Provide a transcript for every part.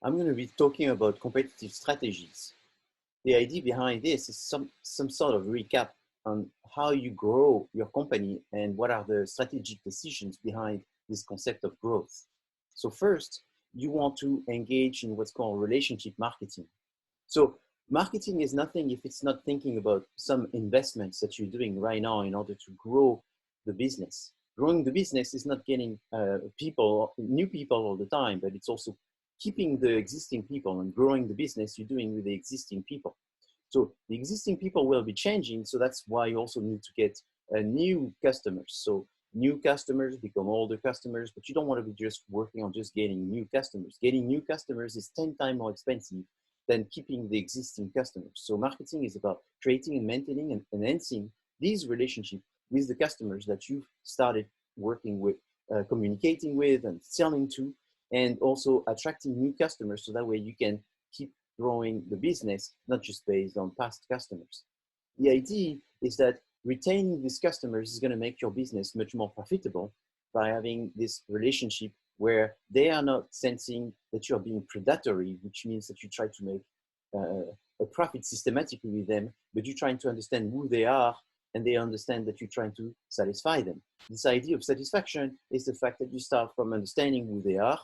I'm going to be talking about competitive strategies. The idea behind this is some sort of recap on how you grow your company and what are the strategic decisions behind this concept of growth. So first, you want to engage in what's called relationship marketing. So marketing is nothing if it's not thinking about some investments that you're doing right now in order to grow the business. Growing the business is not getting new people all the time, but it's also keeping the existing people and growing the business you're doing with the existing people. So the existing people will be changing. So that's why you also need to get new customers. So new customers become older customers, but you don't want to be just working on just getting new customers. Getting new customers is 10 times more expensive than keeping the existing customers. So marketing is about creating and maintaining and enhancing these relationships with the customers that you've started working with, communicating with and selling to, and also attracting new customers so that way you can keep growing the business, not just based on past customers. The idea is that retaining these customers is going to make your business much more profitable by having this relationship where they are not sensing that you're being predatory, which means that you try to make a profit systematically with them, but you're trying to understand who they are and they understand that you're trying to satisfy them. This idea of satisfaction is the fact that you start from understanding who they are,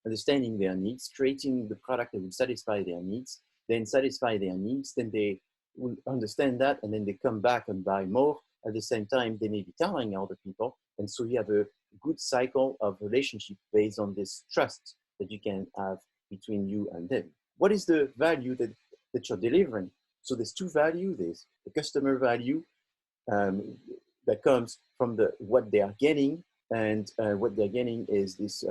understanding their needs, creating the product that will satisfy their needs, then satisfy their needs, then they will understand that, and then they come back and buy more. At the same time, they may be telling other people, and so you have a good cycle of relationship based on this trust that you can have between you and them. What is the value that you're delivering? So there's two values. There's the customer value that comes from what they are getting, and what they're getting is this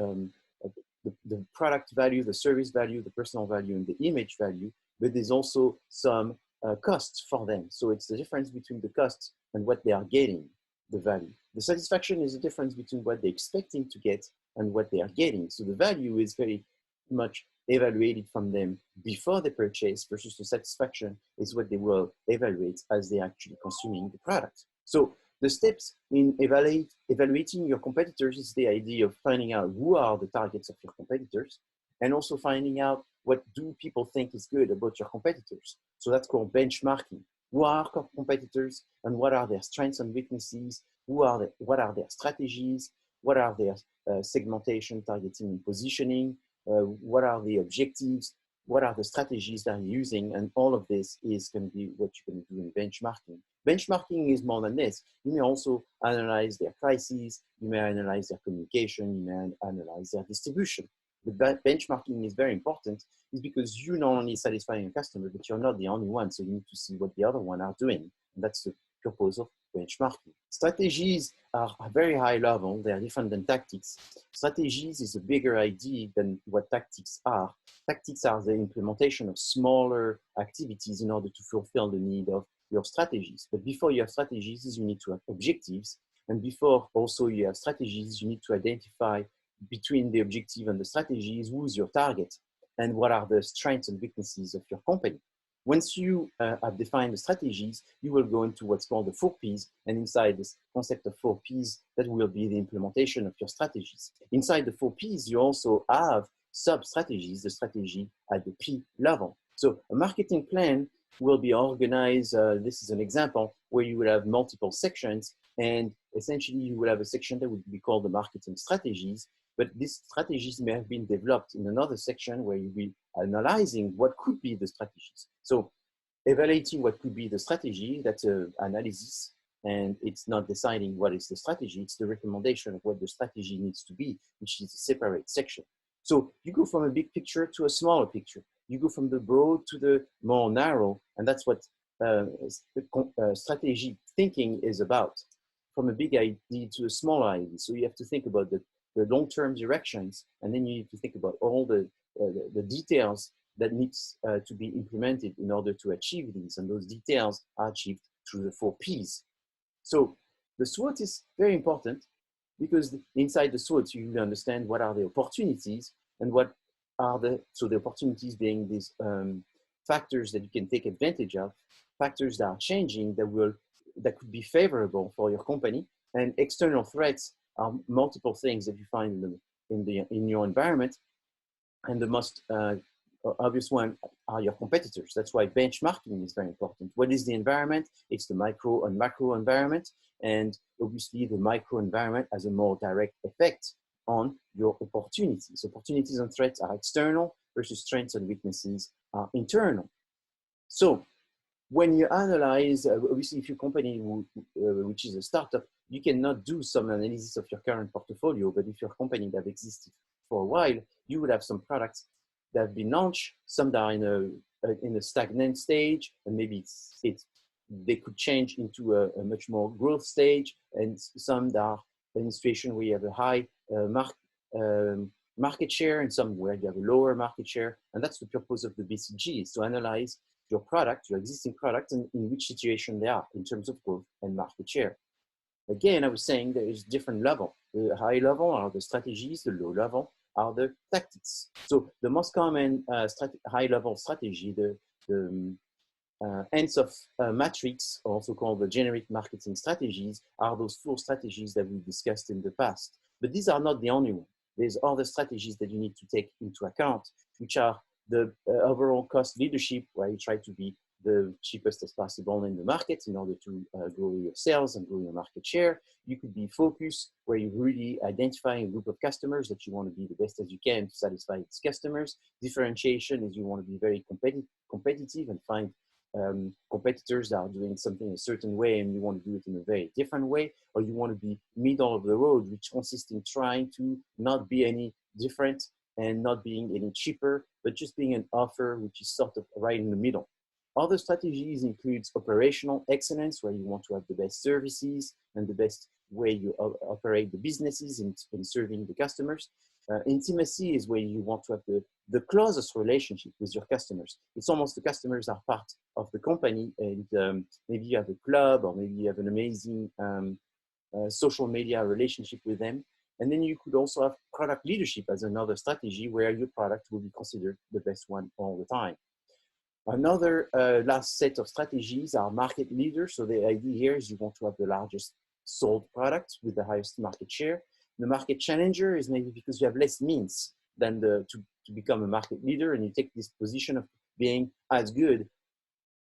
the product value, the service value, the personal value, and the image value, but there's also some costs for them. So it's the difference between the costs and what they are getting, the value. The satisfaction is the difference between what they're expecting to get and what they are getting. So the value is very much evaluated from them before they purchase versus the satisfaction is what they will evaluate as they're actually consuming the product. So the steps in evaluating your competitors is the idea of finding out who are the targets of your competitors and also finding out what do people think is good about your competitors. So that's called benchmarking. Who are our competitors and what are their strengths and weaknesses? What are their strategies? What are their segmentation, targeting, and positioning? What are the objectives? What are the strategies they're using? And all of this is going to be what you can do in benchmarking. Benchmarking is more than this. You may also analyze their crises, you may analyze their communication, you may analyze their distribution. But benchmarking is very important is because you not only satisfying a customer, but you're not the only one. So you need to see what the other one are doing. And that's the purpose of benchmarking. Strategies are a very high level. They are different than tactics. Strategies is a bigger idea than what tactics are. Tactics are the implementation of smaller activities in order to fulfill the need of your strategies. But before you have strategies, you need to have objectives. And before also you have strategies, you need to identify between the objective and the strategies, who's your target and what are the strengths and weaknesses of your company. Once you have defined the strategies, you will go into what's called the 4 Ps, and inside this concept of 4 Ps, that will be the implementation of your strategies. Inside the 4 Ps, you also have sub-strategies, the strategy at the P level. So a marketing plan will be organized, this is an example, where you will have multiple sections, and essentially you will have a section that would be called the marketing strategies, but these strategies may have been developed in another section where you'll be analyzing what could be the strategies. So evaluating what could be the strategy, that's an analysis, and it's not deciding what is the strategy, it's the recommendation of what the strategy needs to be, which is a separate section. So you go from a big picture to a smaller picture. You go from the broad to the more narrow, and that's what strategy thinking is about, from a big idea to a smaller idea. So you have to think about the long-term directions, and then you need to think about all the details that needs to be implemented in order to achieve these, and those details are achieved through the 4 Ps. So the SWOT is very important because inside the SWOT you will understand what are the opportunities and what are the opportunities being these factors that you can take advantage of, factors that are changing that could be favorable for your company, and external threats are multiple things that you find in your environment. And the most obvious one are your competitors. That's why benchmarking is very important. What is the environment? It's the micro and macro environment. And obviously the micro environment has a more direct effect on your opportunities. Opportunities and threats are external versus strengths and weaknesses are internal. So when you analyze, obviously if your company, which is a startup, you cannot do some analysis of your current portfolio, but if your company that existed for a while, you would have some products that have been launched, some that are in a stagnant stage, and maybe they could change into a much more growth stage, and some that are in a situation where you have a high market share, and some where you have a lower market share. And that's the purpose of the BCG, is to analyze your product, your existing product, and in which situation they are in terms of growth and market share. Again, I was saying there is different level. The high level are the strategies, the low level are the tactics. So the most common high level strategy, the ends of matrix, also called the generic marketing strategies, are those 4 strategies that we discussed in the past. But these are not the only one. There's other strategies that you need to take into account, which are the overall cost leadership, where you try to be the cheapest as possible in the market in order to grow your sales and grow your market share. You could be focused, where you really identify a group of customers that you want to be the best as you can to satisfy its customers. Differentiation is you want to be very competitive and find competitors that are doing something a certain way and you want to do it in a very different way, or you want to be middle of the road, which consists in trying to not be any different and not being any cheaper, but just being an offer which is sort of right in the middle. Other strategies includes operational excellence, where you want to have the best services and the best way you operate the businesses in serving the customers. Intimacy is where you want to have the closest relationship with your customers. It's almost the customers are part of the company, and maybe you have a club, or maybe you have an amazing social media relationship with them. And then you could also have product leadership as another strategy, where your product will be considered the best one all the time. Another last set of strategies are market leaders. So the idea here is you want to have the largest sold product with the highest market share. The market challenger is maybe because you have less means than to become a market leader, and you take this position of being as good,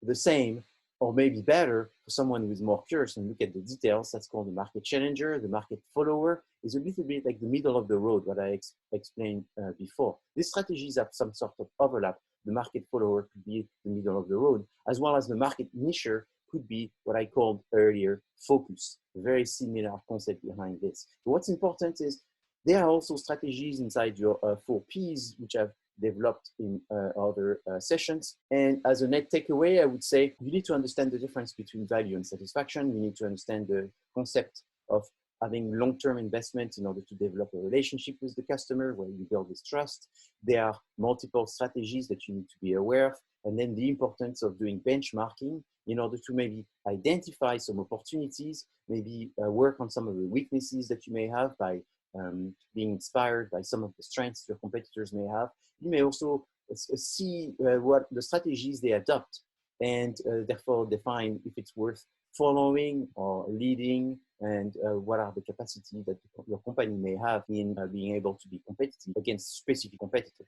the same, or maybe better for someone who is more curious and look at the details. That's called the market challenger. The market follower is a little bit like the middle of the road, what I explained before. These strategies have some sort of overlap. The market follower could be the middle of the road, as well as the market nicher could be what I called earlier focus. A very similar concept behind this. But what's important is there are also strategies inside your 4 Ps, which I've developed in other sessions. And as a net takeaway, I would say you need to understand the difference between value and satisfaction. You need to understand the concept of having long-term investment in order to develop a relationship with the customer where you build this trust. There are multiple strategies that you need to be aware of. And then the importance of doing benchmarking in order to maybe identify some opportunities, maybe work on some of the weaknesses that you may have by being inspired by some of the strengths your competitors may have. You may also see what the strategies they adopt, and therefore define if it's worth following or leading, and what are the capacity that your company may have in being able to be competitive against specific competitors.